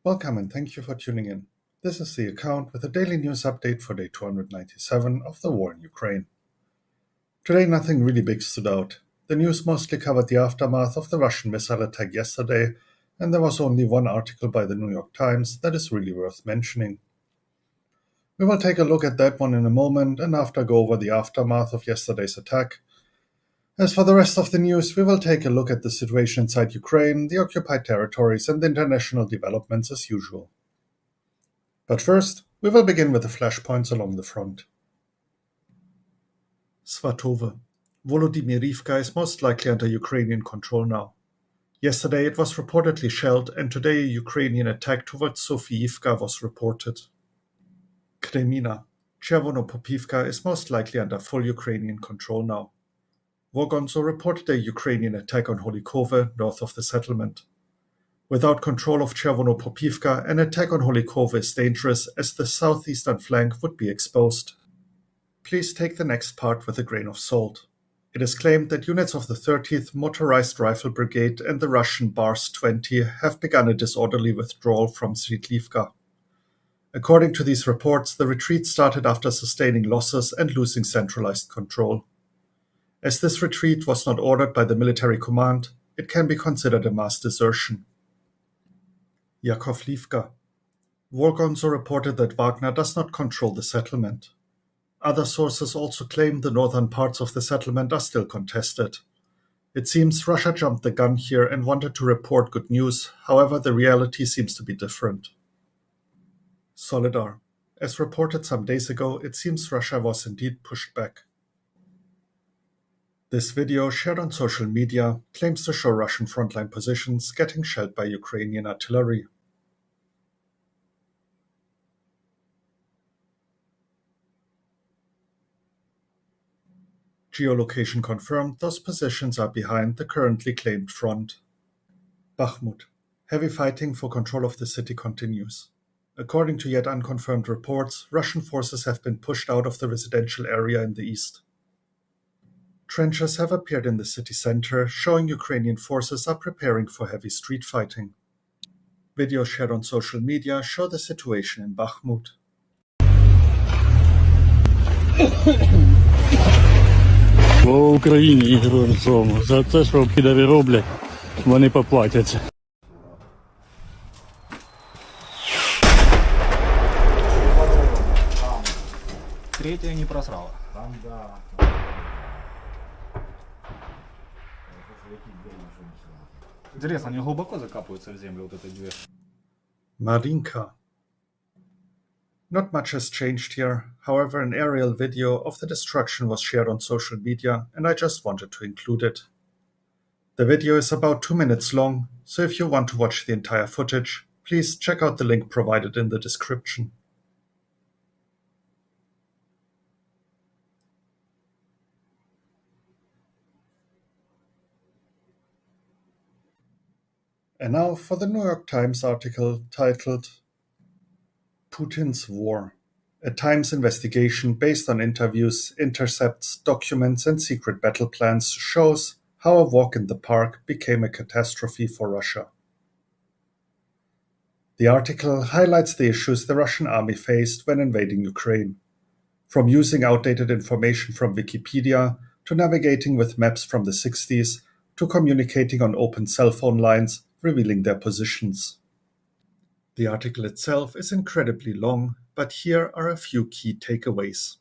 Welcome and thank you for tuning in. This is the account with a daily news update for day 297 of the war in Ukraine. Today nothing really big stood out. The news mostly covered the aftermath of the Russian missile attack yesterday, and there was only one article by the New York Times that is really worth mentioning. We will take a look at that one in a moment and after go over the aftermath of yesterday's attack. As for the rest of the news, we will take a look at the situation inside Ukraine, the occupied territories, and the international developments as usual. But first, we will begin with the flashpoints along the front. Svatove. Volodymyrivka is most likely under Ukrainian control now. Yesterday it was reportedly shelled, and today a Ukrainian attack towards Sofiivka was reported. Kremina. Chervonopopivka is most likely under full Ukrainian control now. Vogonzo reported a Ukrainian attack on Holikove, north of the settlement. Without control of Chervonopopivka, an attack on Holikove is dangerous as the southeastern flank would be exposed. Please take the next part with a grain of salt. It is claimed that units of the 30th Motorized Rifle Brigade and the Russian Bars 20 have begun a disorderly withdrawal from Svidlivka. According to these reports, the retreat started after sustaining losses and losing centralized control. As this retreat was not ordered by the military command, it can be considered a mass desertion. Yakovlivka. Vorgonzo reported that Wagner does not control the settlement. Other sources also claim the northern parts of the settlement are still contested. It seems Russia jumped the gun here and wanted to report good news, however the reality seems to be different. Soledar. As reported some days ago, it seems Russia was indeed pushed back. This video, shared on social media, claims to show Russian frontline positions getting shelled by Ukrainian artillery. Geolocation confirmed those positions are behind the currently claimed front. Bakhmut. Heavy fighting for control of the city continues. According to yet unconfirmed reports, Russian forces have been pushed out of the residential area in the east. Trenches have appeared in the city center, showing Ukrainian forces are preparing for heavy street fighting. Videos shared on social media show the situation in Bakhmut. По Україні грошом. За це, що підари роблять, вони поплатяться. Третья не просрала. Там, да. Интересно, они глубоко закапываются в землю, вот эти две. Maryinka. Not much has changed here, however an aerial video of the destruction was shared on social media and I just wanted to include it. The video is about 2 minutes long, so if you want to watch the entire footage, please check out the link provided in the description. And now for the New York Times article titled Putin's War. A Times investigation based on interviews, intercepts, documents, and secret battle plans shows how a walk in the park became a catastrophe for Russia. The article highlights the issues the Russian army faced when invading Ukraine, from using outdated information from Wikipedia to navigating with maps from the 60s to communicating on open cell phone lines, revealing their positions. The article itself is incredibly long, but here are a few key takeaways.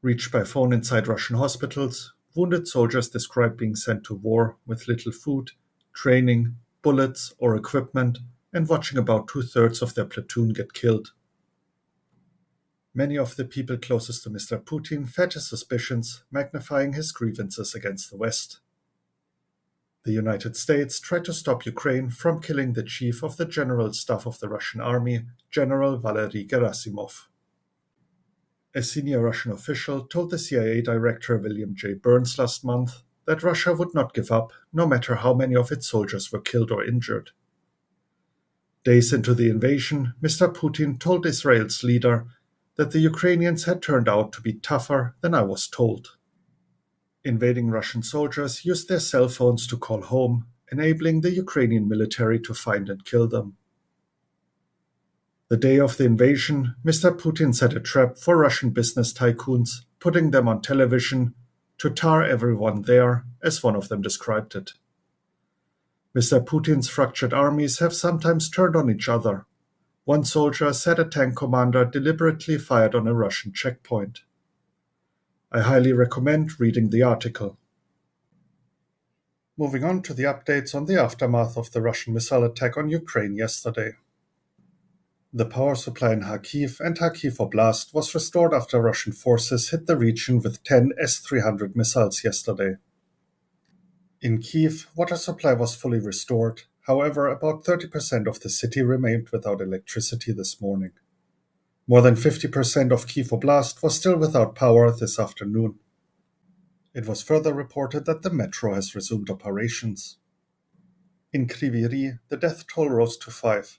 Reached by phone inside Russian hospitals, wounded soldiers describe being sent to war with little food, training, bullets, or equipment, and watching about 2/3 of their platoon get killed. Many of the people closest to Mr. Putin fed his suspicions, magnifying his grievances against the West. The United States tried to stop Ukraine from killing the chief of the General Staff of the Russian Army, General Valery Gerasimov. A senior Russian official told the CIA Director William J. Burns last month that Russia would not give up, no matter how many of its soldiers were killed or injured. Days into the invasion, Mr. Putin told Israel's leader that the Ukrainians had turned out to be tougher than I was told. Invading Russian soldiers used their cell phones to call home, enabling the Ukrainian military to find and kill them. The day of the invasion, Mr. Putin set a trap for Russian business tycoons, putting them on television to tar everyone there, as one of them described it. Mr. Putin's fractured armies have sometimes turned on each other. One soldier said a tank commander deliberately fired on a Russian checkpoint. I highly recommend reading the article. Moving on to the updates on the aftermath of the Russian missile attack on Ukraine yesterday. The power supply in Kharkiv and Kharkiv Oblast was restored after Russian forces hit the region with 10 S-300 missiles yesterday. In Kyiv, water supply was fully restored. However, about 30% of the city remained without electricity this morning. More than 50% of Kyiv Oblast was still without power this afternoon. It was further reported that the metro has resumed operations. In Kryvyi Rih, the death toll rose to 5.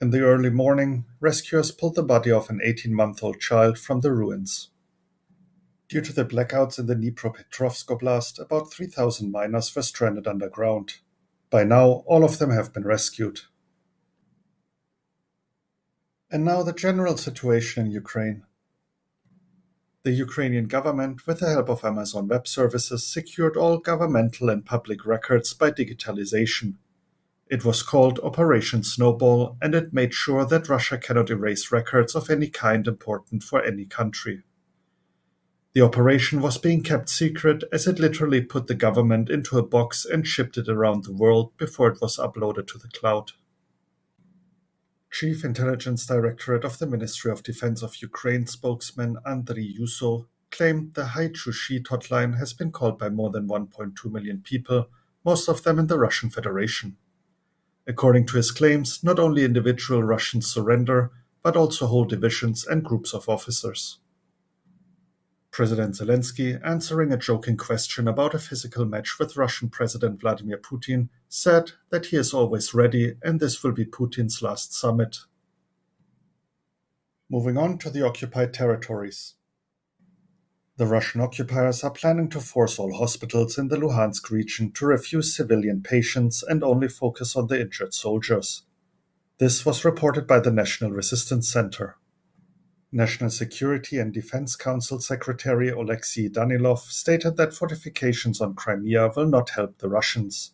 In the early morning, rescuers pulled the body of an 18-month-old child from the ruins. Due to the blackouts in the Dnipropetrovsk Oblast, about 3,000 miners were stranded underground. By now, all of them have been rescued. And now the general situation in Ukraine. The Ukrainian government, with the help of Amazon Web Services, secured all governmental and public records by digitalization. It was called Operation Snowball, and it made sure that Russia cannot erase records of any kind important for any country. The operation was being kept secret as it literally put the government into a box and shipped it around the world before it was uploaded to the cloud. Chief Intelligence Directorate of the Ministry of Defense of Ukraine spokesman Andriy Yuso claimed the Hochu Zhit hotline has been called by more than 1.2 million people, most of them in the Russian Federation. According to his claims, not only individual Russians surrender, but also whole divisions and groups of officers. President Zelenskyy, answering a joking question about a physical match with Russian President Vladimir Putin, said that he is always ready and this will be Putin's last summit. Moving on to the occupied territories. The Russian occupiers are planning to force all hospitals in the Luhansk region to refuse civilian patients and only focus on the injured soldiers. This was reported by the National Resistance Center. National Security and Defense Council Secretary Oleksiy Danilov stated that fortifications on Crimea will not help the Russians.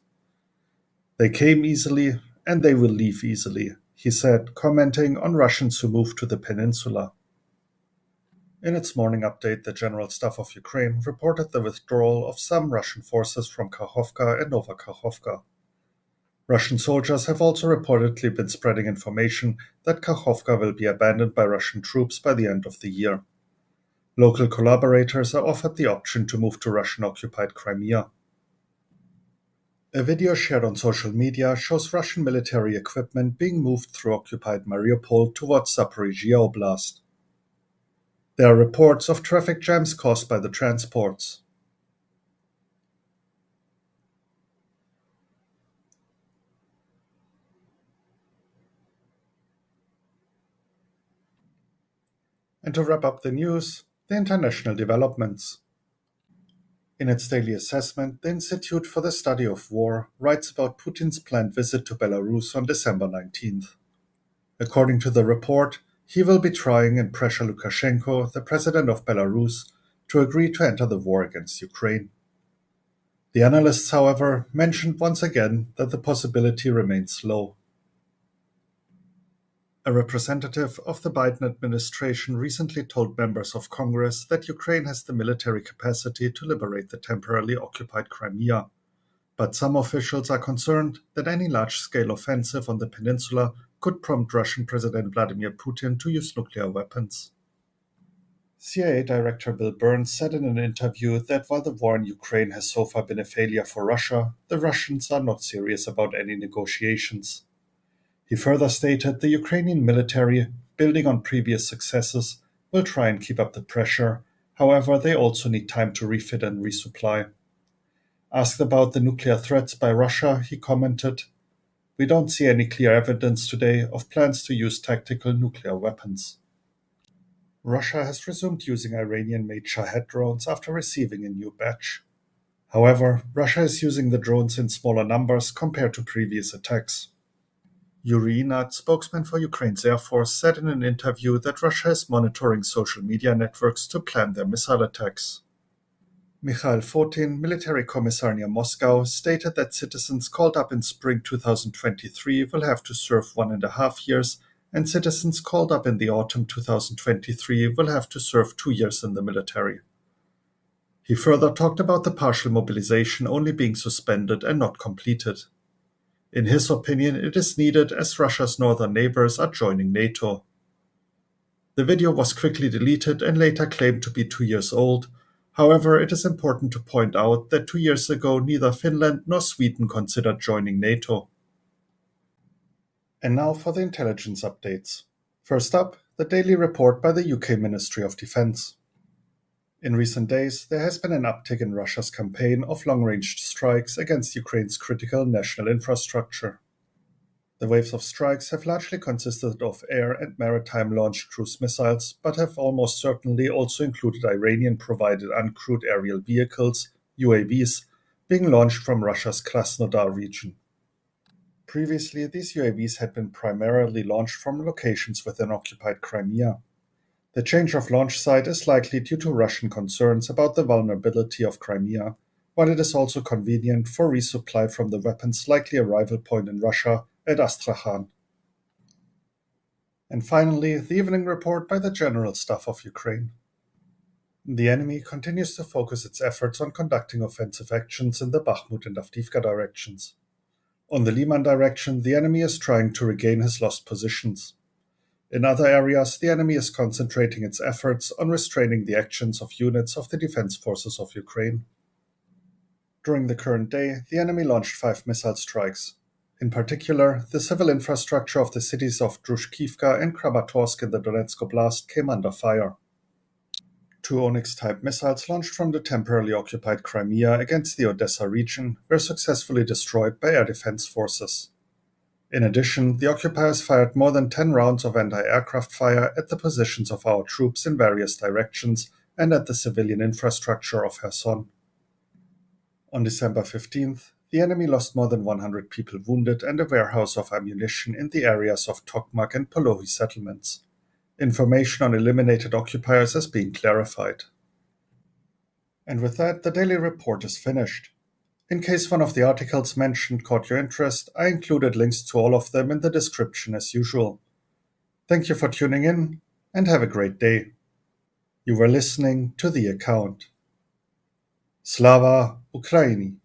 They came easily and they will leave easily, he said, commenting on Russians who moved to the peninsula. In its morning update, the General Staff of Ukraine reported the withdrawal of some Russian forces from Kakhovka and Nova Kakhovka. Russian soldiers have also reportedly been spreading information that Kakhovka will be abandoned by Russian troops by the end of the year. Local collaborators are offered the option to move to Russian-occupied Crimea. A video shared on social media shows Russian military equipment being moved through occupied Mariupol towards Zaporizhia Oblast. There are reports of traffic jams caused by the transports. And to wrap up the news, the international developments. In its daily assessment, the Institute for the Study of War writes about Putin's planned visit to Belarus on December 19th. According to the report, he will be trying and pressure Lukashenko, the president of Belarus, to agree to enter the war against Ukraine. The analysts, however, mentioned once again that the possibility remains low. A representative of the Biden administration recently told members of Congress that Ukraine has the military capacity to liberate the temporarily occupied Crimea, but some officials are concerned that any large-scale offensive on the peninsula could prompt Russian President Vladimir Putin to use nuclear weapons. CIA Director Bill Burns said in an interview that while the war in Ukraine has so far been a failure for Russia, the Russians are not serious about any negotiations. He further stated the Ukrainian military, building on previous successes, will try and keep up the pressure. However, they also need time to refit and resupply. Asked about the nuclear threats by Russia, he commented, "We don't see any clear evidence today of plans to use tactical nuclear weapons." Russia has resumed using Iranian-made Shahed drones after receiving a new batch. However, Russia is using the drones in smaller numbers compared to previous attacks. Yuri Inat, spokesman for Ukraine's Air Force, said in an interview that Russia is monitoring social media networks to plan their missile attacks. Mikhail Fotin, military commissar near Moscow, stated that citizens called up in spring 2023 will have to serve 1.5 years, and citizens called up in the autumn 2023 will have to serve 2 years in the military. He further talked about the partial mobilization only being suspended and not completed. In his opinion, it is needed as Russia's northern neighbors are joining NATO. The video was quickly deleted and later claimed to be 2 years old. However, it is important to point out that 2 years ago neither Finland nor Sweden considered joining NATO. And now for the intelligence updates. First up, the daily report by the UK Ministry of Defence. In recent days, there has been an uptick in Russia's campaign of long-range strikes against Ukraine's critical national infrastructure. The waves of strikes have largely consisted of air and maritime-launched cruise missiles, but have almost certainly also included Iranian-provided uncrewed aerial vehicles, UAVs, being launched from Russia's Krasnodar region. Previously, these UAVs had been primarily launched from locations within occupied Crimea. The change of launch site is likely due to Russian concerns about the vulnerability of Crimea, while it is also convenient for resupply from the weapon's likely arrival point in Russia at Astrakhan. And finally, the evening report by the General Staff of Ukraine. The enemy continues to focus its efforts on conducting offensive actions in the Bakhmut and Avdiivka directions. On the Liman direction, the enemy is trying to regain his lost positions. In other areas, the enemy is concentrating its efforts on restraining the actions of units of the defense forces of Ukraine. During the current day, the enemy launched 5 missile strikes. In particular, the civil infrastructure of the cities of Drushkivka and Kramatorsk in the Donetsk Oblast came under fire. 2 Onyx-type missiles launched from the temporarily occupied Crimea against the Odessa region were successfully destroyed by air defense forces. In addition, the occupiers fired more than 10 rounds of anti-aircraft fire at the positions of our troops in various directions and at the civilian infrastructure of Kherson. On December 15th, the enemy lost more than 100 people wounded and a warehouse of ammunition in the areas of Tokmak and Polohi settlements. Information on eliminated occupiers is being clarified. And with that, the daily report is finished. In case one of the articles mentioned caught your interest, I included links to all of them in the description as usual. Thank you for tuning in, and have a great day. You were listening to The Account. Slava Ukraini!